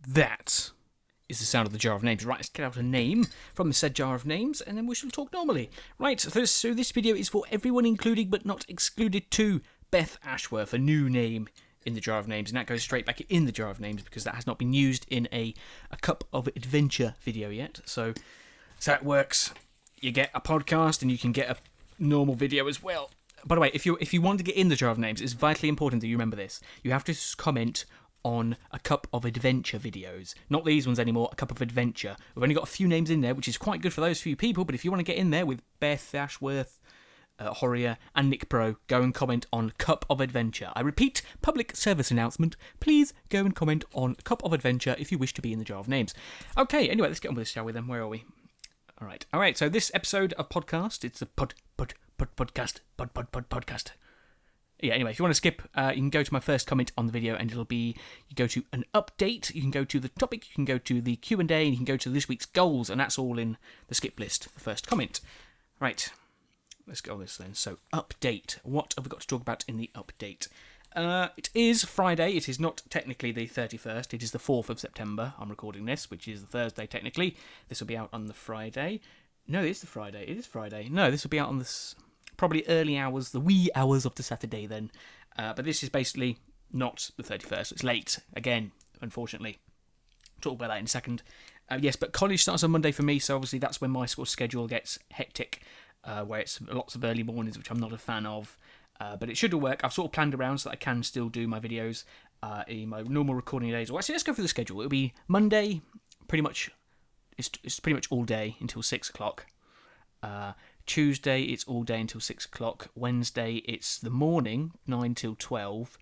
that is the sound of the jar of names. Right, let's get out a name from the said jar of names, and then we shall talk normally. Right, so this video is for everyone, including but not excluded to Beth Ashworth, a new name in the jar of names, and that goes straight back in the jar of names because that has not been used in a Cup of Adventure video yet. So it works. You get a podcast, and you can get a normal video as well. By the way, if you want to get in the jar of names, it's vitally important that you remember this. You have to comment on a Cup of Adventure videos. Not these ones anymore, a Cup of Adventure. We've only got a few names in there, which is quite good for those few people, but if you want to get in there with Beth Ashworth, Horia, and Nick Pro, go and comment on Cup of Adventure. I repeat, public service announcement, please go and comment on Cup of Adventure if you wish to be in the jar of names. Okay, anyway, let's get on with this, shall we then? Where are we? Alright, so this episode of podcast, it's a podcast. Yeah, anyway, if you want to skip, you can go to my first comment on the video, and it'll be, you go to an update, you can go to the topic, you can go to the Q&A, and you can go to this week's goals, and that's all in the skip list, the first comment. Right, let's go on this then. So, update. What have we got to talk about in the update? It is Friday. It is not technically the 31st. It is the 4th of September. I'm recording this, which is the Thursday technically. This will be out on the Friday. No, it is the Friday. It is Friday. No, this will be out on this... probably early hours, the wee hours of the Saturday then. But this is basically not the 31st. It's late, again, unfortunately. Talk about that in a second. Yes, but college starts on Monday for me, so obviously that's when my school schedule gets hectic, where it's lots of early mornings, which I'm not a fan of. But it should all work. I've sort of planned around so that I can still do my videos in my normal recording days. Well, actually, let's go through the schedule. It'll be Monday, pretty much, it's pretty much all day until 6 o'clock. Tuesday, it's all day until 6 o'clock. Wednesday, it's the morning, 9 till 12,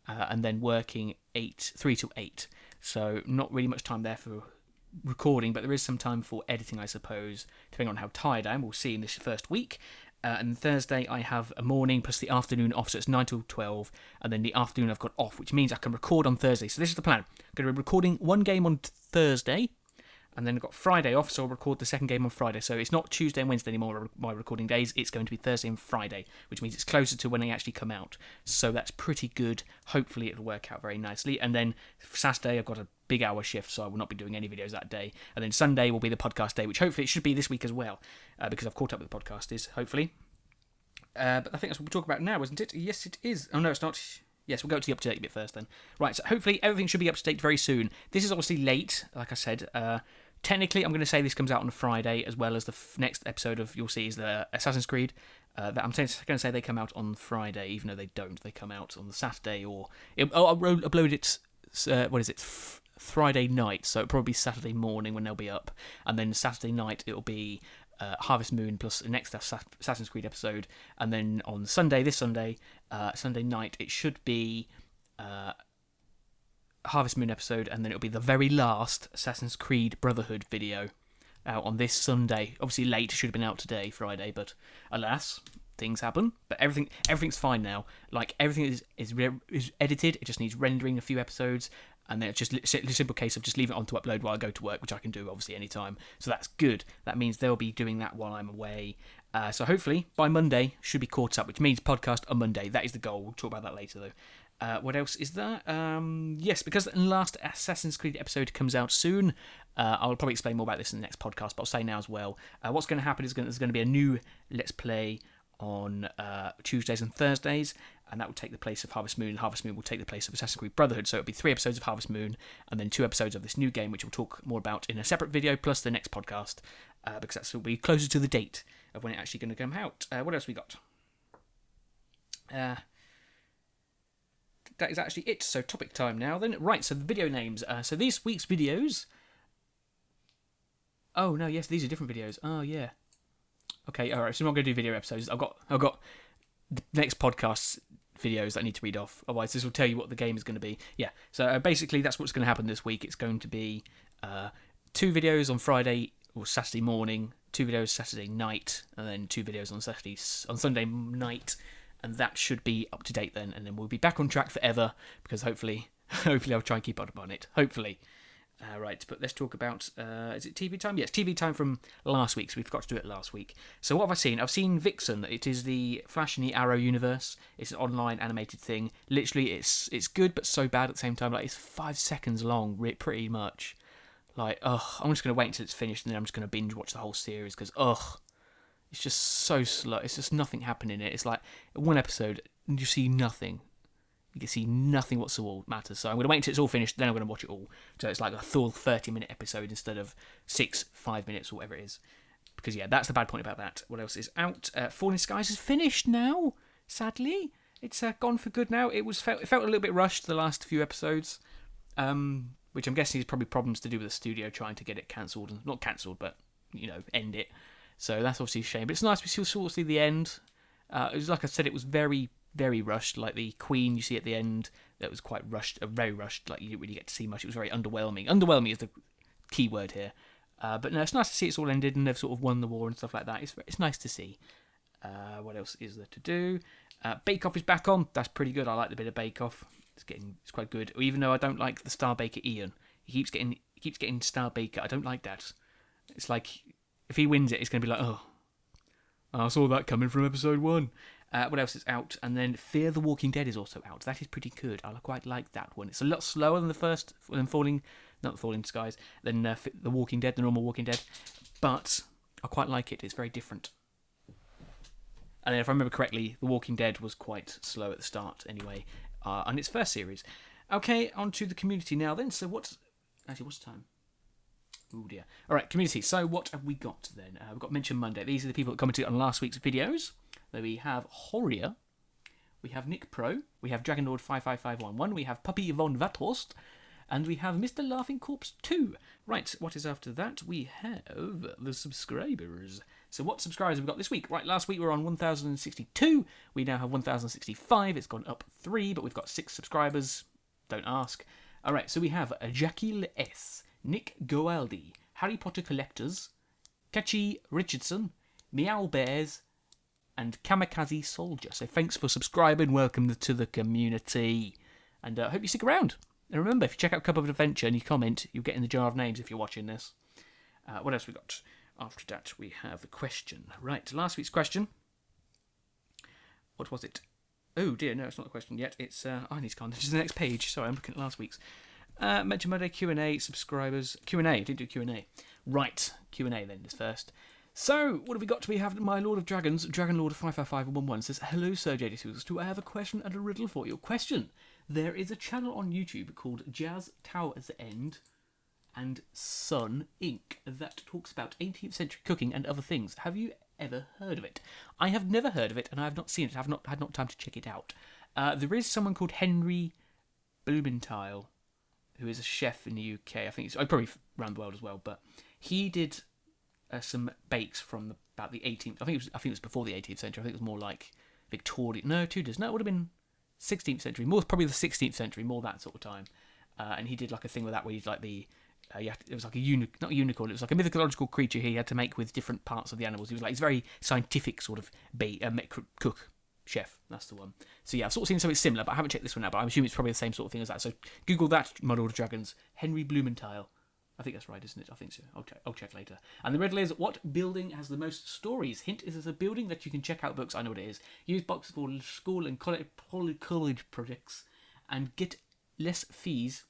and then working 3 till 8. So not really much time there for recording, but there is some time for editing, I suppose, depending on how tired I am. We'll see in this first week. And Thursday, I have a morning plus the afternoon off, so it's 9 till 12, and then the afternoon I've got off, which means I can record on Thursday. So this is the plan. I'm going to be recording one game on Thursday, and then I've got Friday off, so I'll record the second game on Friday. So it's not Tuesday and Wednesday anymore, my recording days. It's going to be Thursday and Friday, which means it's closer to when they actually come out. So that's pretty good. Hopefully it'll work out very nicely. And then for Saturday, I've got a big hour shift, so I will not be doing any videos that day. And then Sunday will be the podcast day, which hopefully it should be this week as well, because I've caught up with the podcasters, hopefully. But I think that's what we'll talk about now, isn't it? Yes, it is. Oh, no, it's not. Yes, we'll go to the up-to-date bit first then. Right, so hopefully everything should be up-to-date very soon. This is obviously late, like I said. Technically, I'm going to say this comes out on a Friday, as well as the next episode of, you'll see, is the Assassin's Creed. I'm going to say they come out on Friday, even though they don't. They come out on the Saturday, or... I'll upload it, Friday night, so it'll probably be Saturday morning when they'll be up. And then Saturday night, it'll be Harvest Moon plus the next Assassin's Creed episode. And then on Sunday, Sunday night, it should be... Harvest Moon episode, and then it'll be the very last Assassin's Creed Brotherhood video out on this Sunday. Obviously late, should have been out today, Friday, but alas, things happen. But everything's fine now. Like, everything is edited, it just needs rendering a few episodes, and then it's just a simple case of just leave it on to upload while I go to work, which I can do obviously anytime. So that's good. That means they'll be doing that while I'm away. So hopefully by Monday should be caught up, which means podcast on Monday. That is the goal. We'll talk about that later though. What else is there? Yes, because the last Assassin's Creed episode comes out soon, I'll probably explain more about this in the next podcast, but I'll say now as well. What's going to happen is there's going to be a new Let's Play on Tuesdays and Thursdays, and that will take the place of Harvest Moon, and Harvest Moon will take the place of Assassin's Creed Brotherhood, so it'll be 3 episodes of Harvest Moon, and then 2 episodes of this new game, which we'll talk more about in a separate video, plus the next podcast, because that will be closer to the date of when it's actually going to come out. What else we got? That is actually it. So topic time now then. Right, so the video names. So this week's videos... Oh, no, yes, these are different videos. Oh, yeah. Okay, alright, so I'm not going to do video episodes. I've got the next podcast's videos that I need to read off. Otherwise, this will tell you what the game is going to be. Yeah, so basically that's what's going to happen this week. It's going to be 2 videos on Friday or Saturday morning, 2 videos Saturday night, and then 2 videos on Sunday night. And that should be up to date then, and then we'll be back on track forever, because hopefully I'll try and keep up on it. Hopefully. Right, but let's talk about, is it TV time? Yes, TV time from last week, so we forgot to do it last week. So what have I seen? I've seen Vixen. It is the Flash and the Arrow universe. It's an online animated thing. Literally, it's good, but so bad at the same time. Like, it's 5 seconds long, pretty much. Like, I'm just going to wait until it's finished, and then I'm just going to binge watch the whole series, because, it's just so slow. It's just nothing happening in it. It's like, one episode, and you see nothing. You can see nothing whatsoever matters. So I'm going to wait until it's all finished, then I'm going to watch it all. So it's like a full 30-minute episode instead of 5 minutes or whatever it is. Because, yeah, that's the bad point about that. What else is out? Falling Skies is finished now, sadly. It's gone for good now. It felt a little bit rushed, the last few episodes. Which I'm guessing is probably problems to do with the studio trying to get it cancelled. Not cancelled, but, end it. So that's obviously a shame. But it's nice to sort of see the end. It was, like I said, it was very, very rushed. Like the Queen you see at the end, that was quite rushed, very rushed. Like you didn't really get to see much. It was very underwhelming. Underwhelming is the key word here. But no, it's nice to see it's all ended and they've sort of won the war and stuff like that. It's nice to see. What else is there to do? Bake Off is back on. That's pretty good. I like the bit of Bake Off. It's quite good. Even though I don't like the Star Baker Ian, he keeps getting Star Baker. I don't like that. It's like if he wins it, it's going to be like, oh, I saw that coming from episode 1. What else is out? And then Fear the Walking Dead is also out. That is pretty good. I quite like that one. It's a lot slower than Falling Skies, than The Walking Dead, the normal Walking Dead. But I quite like it. It's very different. And then if I remember correctly, The Walking Dead was quite slow at the start anyway, on its first series. Okay, on to the community now then. So what's the time? Oh dear. Alright, community. So what have we got then? We've got Mention Monday. These are the people that commented on last week's videos. So we have Horia, we have Nick Pro, we have Dragonlord 55511, we have Puppy Von Vathorst, and we have Mr. Laughing Corpse 2. Right, what is after that? We have the subscribers. So what subscribers have we got this week? Right, last week we were on 1,062. We now have 1,065. It's gone up 3, but we've got 6 subscribers. Don't ask. Alright, so we have Jackie S, Nick Goaldi, Harry Potter Collectors, Kachi Richardson, Meow Bears, and Kamikaze Soldier. So thanks for subscribing. Welcome to the community. And I hope you stick around. And remember, if you check out Cup of Adventure and you comment, you'll get in the jar of names if you're watching this. What else we got? After that, we have the question. Right, last week's question. What was it? Oh dear, no, it's not the question yet. It's, I need to go on to the next page. Sorry, I'm looking at last week's. Mention Monday, Q&A, subscribers. Q&A, I didn't do Q&A. Right, Q&A then is first. So, what have we got? We have my Lord of Dragons, Dragonlord 55511 says, hello Sir JDTwoSixTwo, I have a question and a riddle for you. Question. There is a channel on YouTube called Jazz Towers End and Sun Inc. that talks about 18th century cooking and other things. Have you ever heard of it? I have never heard of it and I have not seen it. I have not had time to check it out. There is someone called Henry Blumenthal, who is a chef in the UK. I think he's probably around the world as well, but he did some bakes from about the 18th. I think it was before the 18th century. I think it was more like Victorian. No, Tudors. No, it would have been 16th century. More probably the 16th century. More that sort of time. And he did like a thing with that where he'd like it was like not a unicorn. It was like a mythological creature he had to make with different parts of the animals. He was like he's very scientific sort of cook. Chef, that's the one. So yeah, I've sort of seen something similar, but I haven't checked this one out, but I'm assuming it's probably the same sort of thing as that. So Google that, My Lord of Dragons, Henry Blumenthal. I think that's right, isn't it? I think so. I'll check later. And the riddle is, what building has the most stories? Hint is there's a building that you can check out books. I know what it is. Use books for school and college projects and get late fees,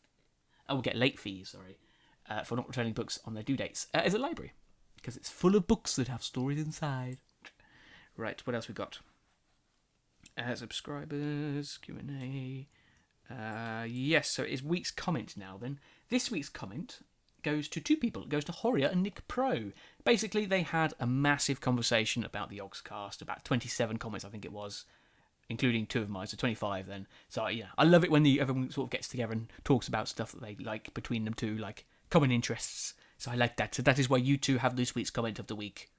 for not returning books on their due dates. Is a library, because it's full of books that have stories inside. Right, what else we got? Subscribers, Q&A. Yes, so it's week's comment now then. This week's comment goes to 2 people. It goes to Horia and Nick Pro. Basically, they had a massive conversation about the Oxcast, about 27 comments, I think it was, including 2 of mine, so 25 then. So, yeah, I love it when everyone sort of gets together and talks about stuff that they like between them two, like common interests. So I like that. So that is why you 2 have this week's comment of the week.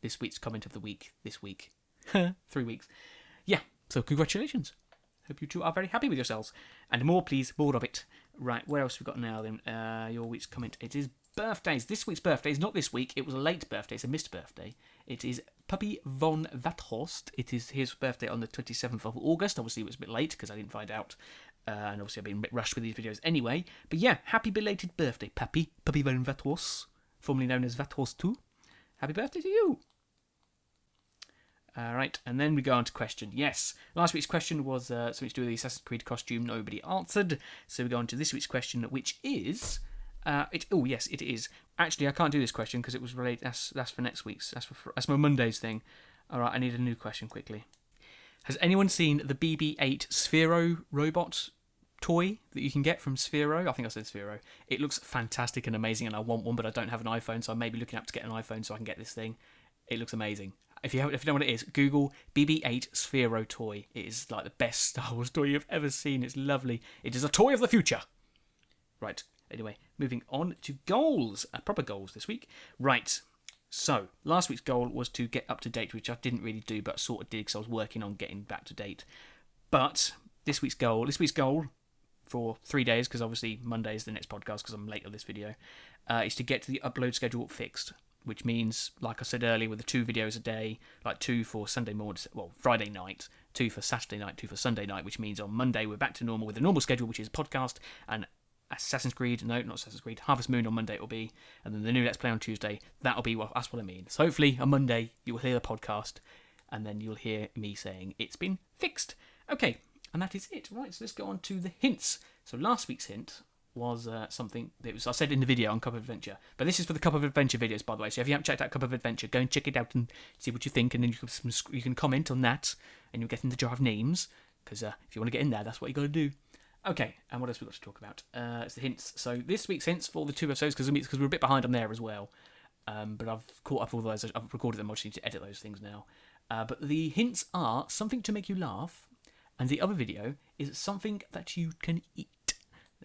This week's comment of the week. This week. 3 weeks. Yeah, so congratulations. Hope you 2 are very happy with yourselves. And more, please, more of it. Right, what else we got now then? Your week's comment. It is birthdays. This week's birthday is not this week. It was a late birthday. It's a missed birthday. It is Puppy Von Vathorst. It is his birthday on the 27th of August. Obviously, it was a bit late because I didn't find out And obviously I've been a bit rushed with these videos anyway. But yeah, happy belated birthday, Pappy. Pappy van Vatros, formerly known as Vatros 2. Happy birthday to you. Alright, and then we go on to question. Yes, last week's question was something to do with the Assassin's Creed costume. Nobody answered. So we go on to this week's question, which is... yes, it is. Actually, I can't do this question because it was related. That's for next week's. That's my Monday's thing. Alright, I need a new question quickly. Has anyone seen the BB-8 Sphero robot toy that you can get from Sphero? I think I said Sphero. It looks fantastic and amazing, and I want one, but I don't have an iPhone, so I may be looking up to get an iPhone so I can get this thing. It looks amazing. If you know what it is, Google BB-8 Sphero toy. It is like the best Star Wars toy you've ever seen. It's lovely. It is a toy of the future. Right. Anyway, moving on to goals. Proper goals this week. Right. So, last week's goal was to get up to date, which I didn't really do, but sort of did because I was working on getting back to date. But this week's goal for 3 days, because obviously Monday is the next podcast because I'm late on this video, is to get to the upload schedule fixed. Which means, like I said earlier, with the 2 videos a day, like 2 for Friday night, 2 for Saturday night, 2 for Sunday night, which means on Monday we're back to normal with the normal schedule, which is podcast and Harvest Moon on Monday it will be, and then the new Let's Play on Tuesday. That's what I mean. So hopefully on Monday you will hear the podcast, and then you'll hear me saying it's been fixed. Okay, and that is it. Right, so let's go on to the hints. So last week's hint was something that I said in the video on Cup of Adventure, but this is for the Cup of Adventure videos, by the way. So if you haven't checked out Cup of Adventure, go and check it out and see what you think, and then you can comment on that, and you'll get in the jar of names, because if you want to get in there, that's what you got to do. Okay, and what else we got to talk about? It's the hints. So this week's hints for the 2 episodes, because we're a bit behind on there as well, but I've caught up with all those. I've recorded them. I just need to edit those things now. But the hints are something to make you laugh, and the other video is something that you can eat.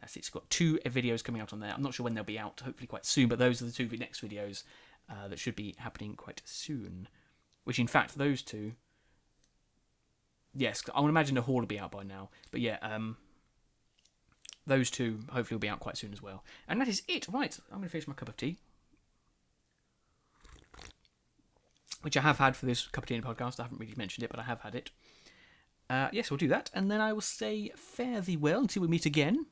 That's it. It's got 2 videos coming out on there. I'm not sure when they'll be out, hopefully quite soon, but those are the 2 next videos that should be happening quite soon. Which, in fact, those 2... Yes, I would imagine the haul will be out by now. But yeah, those 2 hopefully will be out quite soon as well. And that is it. Right, I'm going to finish my cup of tea. Which I have had for this cup of tea in the podcast. I haven't really mentioned it, but I have had it. Yes, we'll do that. And then I will say fare thee well until we meet again.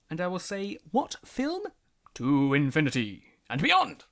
And I will say, what film? To infinity and beyond!